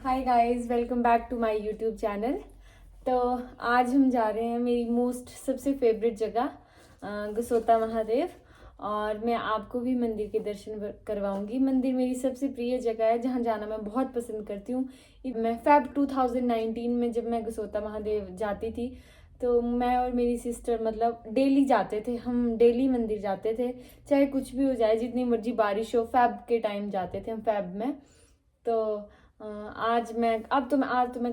Hi guys, welcome back to my YouTube channel. तो आज हम जा रहे हैं मेरी सबसे फेवरेट जगह गसोता महादेव। और मैं आपको भी मंदिर के दर्शन करवाऊंगी। मंदिर मेरी सबसे प्रिय जगह है जहां जाना मैं बहुत पसंद करती हूँ। मैं फेब 2019 में जब मैं गसोता महादेव जाती थी तो मैं और मेरी सिस्टर मतलब डेली जाते थे। हम डेली मंदिर जाते थे, चाहे कुछ भी हो जाए, जितनी मर्जी बारिश हो। फेब के टाइम जाते थे हम, फेब में। तो आज मैं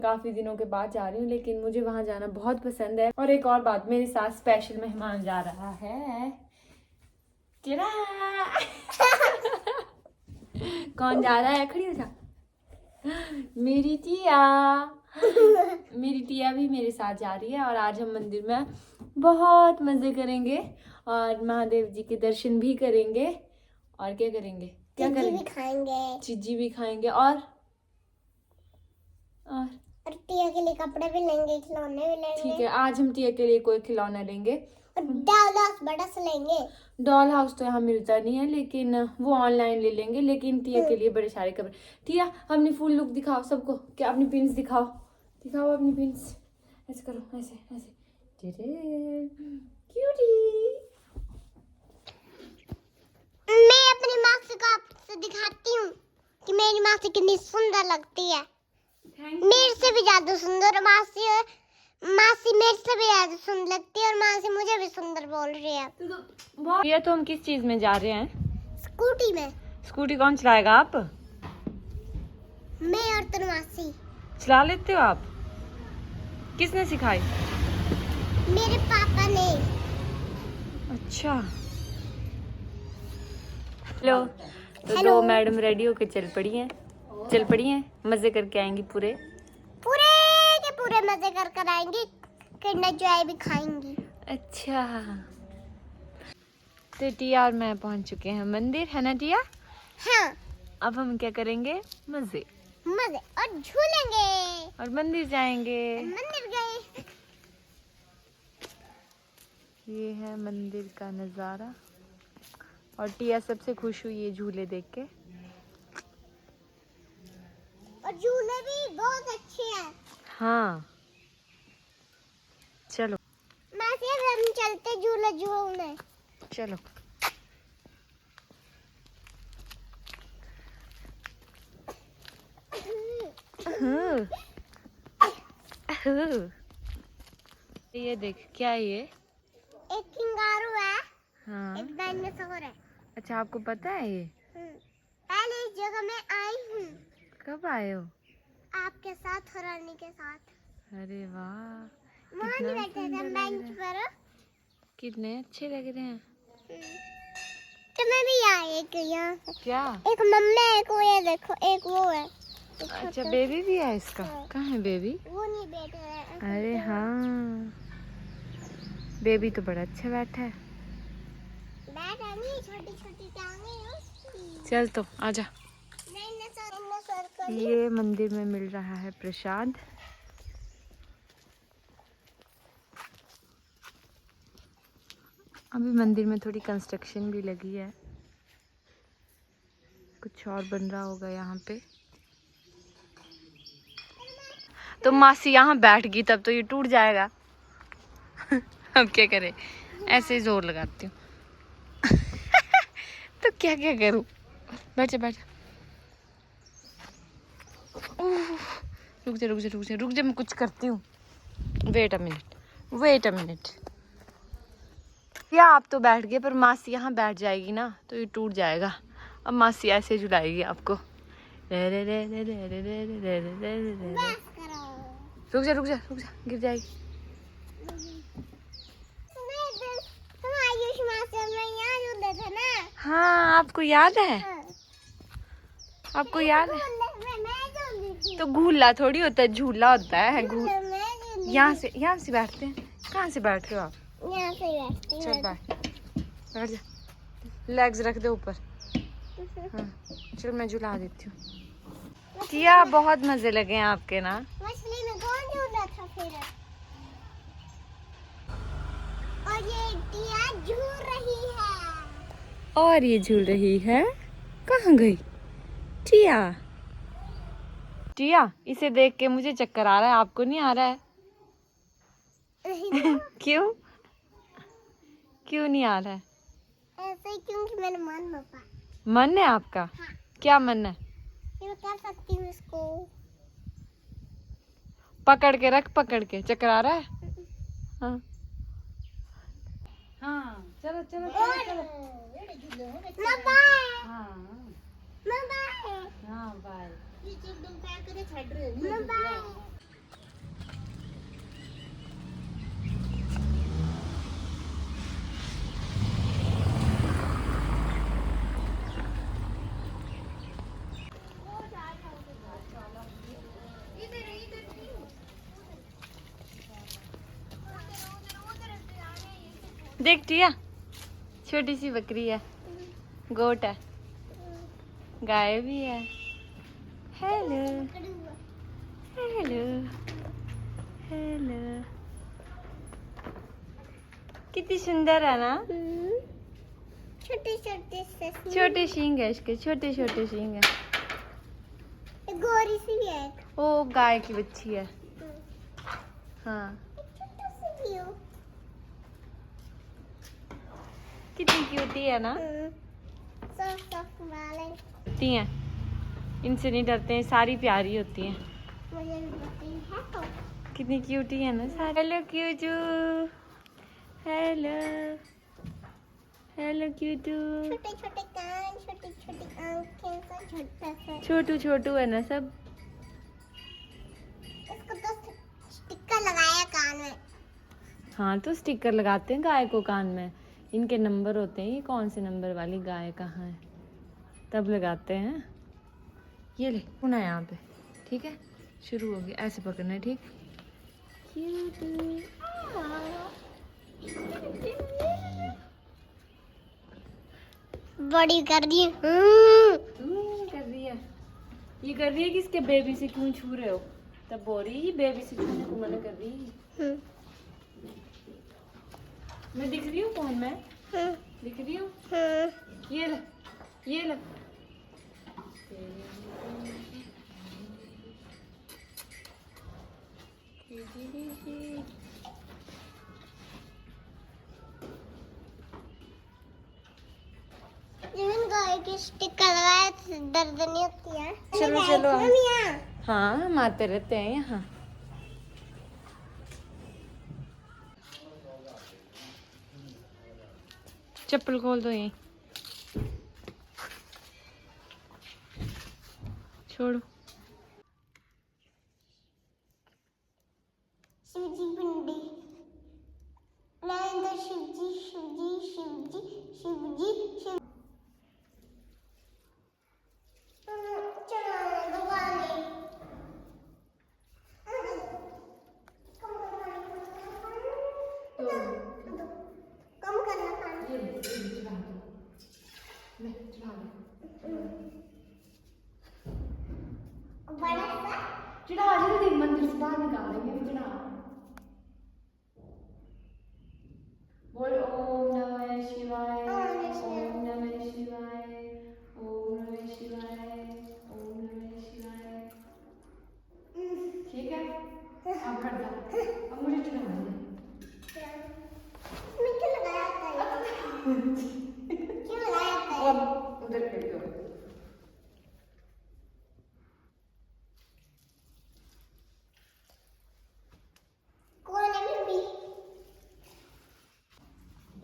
काफ़ी दिनों के बाद जा रही हूँ, लेकिन मुझे वहाँ जाना बहुत पसंद है। और एक और बात, मेरे साथ स्पेशल मेहमान जा रहा है। कौन जा रहा है? खड़ी हो जा। मेरी टिया। मेरी टिया भी मेरे साथ जा रही है और आज हम मंदिर में बहुत मज़े करेंगे और महादेव जी के दर्शन भी करेंगे। और क्या करेंगे? क्या करेंगे? चिज्जी भी खाएंगे और टिया के लिए कपड़े भी लेंगे, खिलौने भी लेंगे। ठीक है, आज हम टिया के लिए कोई खिलौना लेंगे और डॉल हाउस बड़ा सा लेंगे। डॉल हाउस तो यहाँ मिलता नहीं है, लेकिन वो ऑनलाइन ले लेंगे। लेकिन टिया के लिए बड़े सारे कपड़े। टिया, अपनी फुल लुक दिखाओ सबको। क्या अपनी पिन्स दिखाओ, दिखाओ अपनी पिन्स। ऐसे करो, ऐसे ऐसे। क्यूटी। मैं अपनी मासी को आपसे दिखाती हूँ कि मेरी मासी कितनी सुंदर लगती है। मेरे से भी ज्यादा सुंदर मासी है। मासी मेरे से भी ज्यादा सुंदर लगती है और मासी मुझे भी सुंदर बोल रही है। ये तो हम किस चीज में जा रहे हैं? स्कूटी में। स्कूटी कौन चलाएगा? आप? मैं और तेरी मासी। चला लेते हो आप? किसने सिखाई? मेरे पापा ने। अच्छा। हेलो। तो दो मैडम रेडी होके चल पड़ी हैं, मजे करके आएंगी पूरे के पूरे मजे कर आएंगी। किंडर जॉय भी खाएंगी। अच्छा। तो टिया और मैं पहुंच चुके हैं मंदिर, है ना टिया? हाँ। अब हम क्या करेंगे? मजे और झूलेंगे और मंदिर जाएंगे। मंदिर गए। ये है मंदिर का नज़ारा और टिया सबसे खुश हुई है झूले देख के। और झूले भी बहुत अच्छे हैं। हाँ, चलो मासी हम चलते झूले झूलने। चलो। ये देख, क्या है ये? एक कंगारू है। हाँ। एक डायनासोर है। अच्छा, आपको पता है ये? पहले इस जगह में आई हूँ। कब आए हो? आपके साथ और रानी के साथ। अरे वाह, वहाँ नहीं बैठे थे हम बेंच पर। कितने अच्छे लग रहे हैं। तुम्हें भी आए एक यहाँ। क्या? एक मम्मी है, एक वो ये देखो, एक वो है। अच्छा, बेबी भी है इसका? कहाँ है बेबी? वो नहीं बैठे हैं। अरे हाँ, बेबी तो बड़ा अच्छा बैठा है। बैठा नहीं, छोटी छोटी टांगे हैं उसकी। चल तो आजा। ये मंदिर में मिल रहा है प्रसाद। अभी मंदिर में थोड़ी कंस्ट्रक्शन भी लगी है, कुछ और बन रहा होगा यहाँ पे। तो मासी यहाँ बैठ गई तब तो ये टूट जाएगा। अब क्या करें, ऐसे ही जोर लगाती हूँ। तो क्या क्या करूँ? बैठ जा बैठ जा। रुक जा रुक जा रुक जा रुक जा, मैं कुछ करती हूँ। Wait a minute. या आप तो बैठ गए, पर मासी यहाँ बैठ जाएगी ना तो ये टूट जाएगा। अब मासी ऐसे झुलाएगी आपको। रुक जा गिर जाएगी। तुम आयुष मासी में यहाँ झूलते थे ना? हाँ, आपको याद है? आपको याद है? तो झूला थोड़ी होता है, झूला होता है। यहाँ से बैठते हैं। कहाँ से बैठ रहे हो आप? यहाँ से बैठती हूँ। चल बैठ जा, लेग्स रख दे ऊपर। हाँ, चल मैं झुला देती हूँ। टिया, बहुत मजे लगे हैं आपके ना। मछली में कौन झूला था फिर? और ये टिया झूल रही है। कहाँ गई टिया? टिया, इसे देख के मुझे चक्कर आ रहा है, आपको नहीं आ रहा है? क्यों? क्यों नहीं आ रहा है? ऐसे ही क्योंकि मेरा मन पापा। मन है आपका? हाँ। क्या मन है? मैं कर सकती हूँ इसको। पकड़ के रख, पकड़ के। चक्कर आ रहा है? हाँ हाँ, चलो चलो चलो चलो। मम्मा हाँ मम्मा हाँ, बाय। मम्मा देख टिया, छोटी सी बकरी है, गोट है, गाय भी है। हेलो हेलो हेलो, कितनी सुंदर है ना? छोटे छोटे से छोटे सींग है इसके, छोटे छोटे सींग है। गोरी सी भी है एक। ओ, गाय की बच्ची है। हाँ, छोटा सी भी हो। कितनी क्यूटी है ना? सॉफ्ट वाले। होती हैं, इनसे नहीं डरते हैं, सारी प्यारी होती हैं। मुझे भी पसंद है तो। कितनी क्यूटी है ना सारी। हेलो क्यूटू, हेलो हेलो क्यूटू। छोटे छोटे कान, छोटी छोटी आंखें, सा छोटा सा। छोटू छोटू है ना सब। इसको तो स्टिकर लगाया कान में। हाँ, तो स्टिकर लगाते हैं गाय को कान में, इनके नंबर होते हैं, ये कौन से नंबर वाली गाय कहाँ है, तब लगाते हैं। ये ले पुना है यहाँ पे, ठीक है? शुरू हो गया, ऐसे पकड़ना है, ठीक? बड़ी कर दी। कर रही है, ये कर रही है कि इसके बेबी से क्यों छू रहे हो, तब बोल रही है बेबी से छूने को मना कर रही है। मैं दिख रही हूँ फोन में? दिख रही हूँ? ये ले, ये ले। गाय की स्टिकर लगाया तो दर्द नहीं होती है। चलो चलो, यहाँ हाँ हम आते रहते हैं यहाँ। चप्पल खोल दो यहीं, छोड़ो। शिवजी पिंडी नरेंद्र शिवजी शिवजी शिवजी शिवजी शिव चलो भगवान कम करना पानी। बड़ा सा चढ़ा जल्दी, मंदिर से बाहर निकाल देंगे, चढ़ा। बोल ओम नमः शिवाय, ओम नमः शिवाय, ओम नमः शिवाय, ओम नमः शिवाय। ठीक है, अब कर दो, अब मुझे चढ़ा दे। मैं क्यों लगाया था क्यों लगाया था अब उधर कर दो। कोने में भी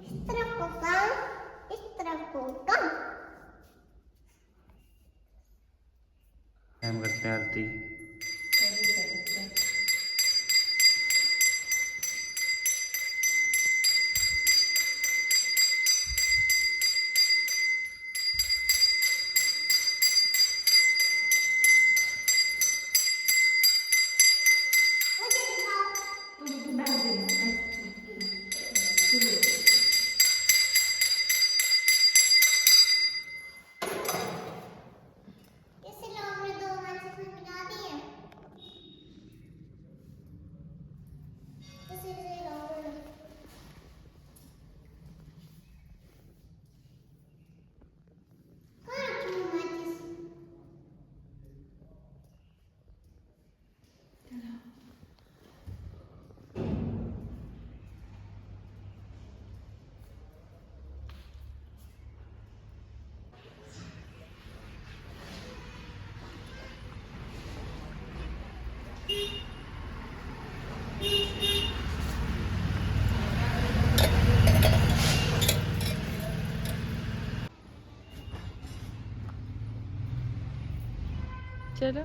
इस तरफ को कम इस तरफ को कम। हम करते हैं आरती। मुझे दिखाओ। इसलिए हमने दो मैचेस में मिला दिए। चलो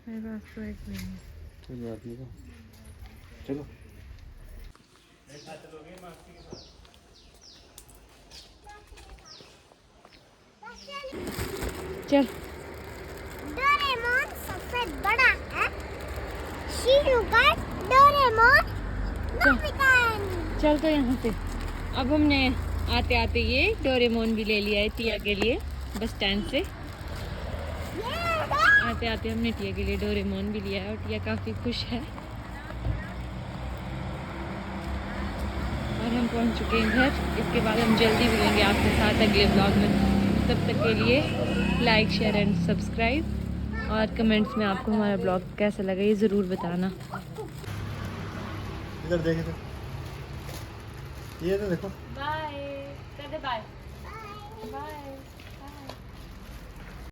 मेरे पास तो एक नहीं है। कोई बात नहीं, चलो चल डोरेमोन सबसे बड़ा है। शीशु पर डोरेमोन नोबिता। चल तो यहाँ से अब हमने आते आते ये डोरेमोन भी ले लिया है टिया के लिए बस स्टैंड से। आते आते हमने टिया के लिए डोरेमोन भी लिया है और टिया काफ़ी खुश है। और हम पहुंच चुके हैं घर। इसके बाद हम जल्दी मिलेंगे आपके साथ अगले ब्लॉग में। तब तक के लिए लाइक शेयर एंड सब्सक्राइब और कमेंट्स में आपको हमारा ब्लॉग कैसा लगा ये ज़रूर बताना। इधर देख, इधर ये तो देखो। Bye, bye bye.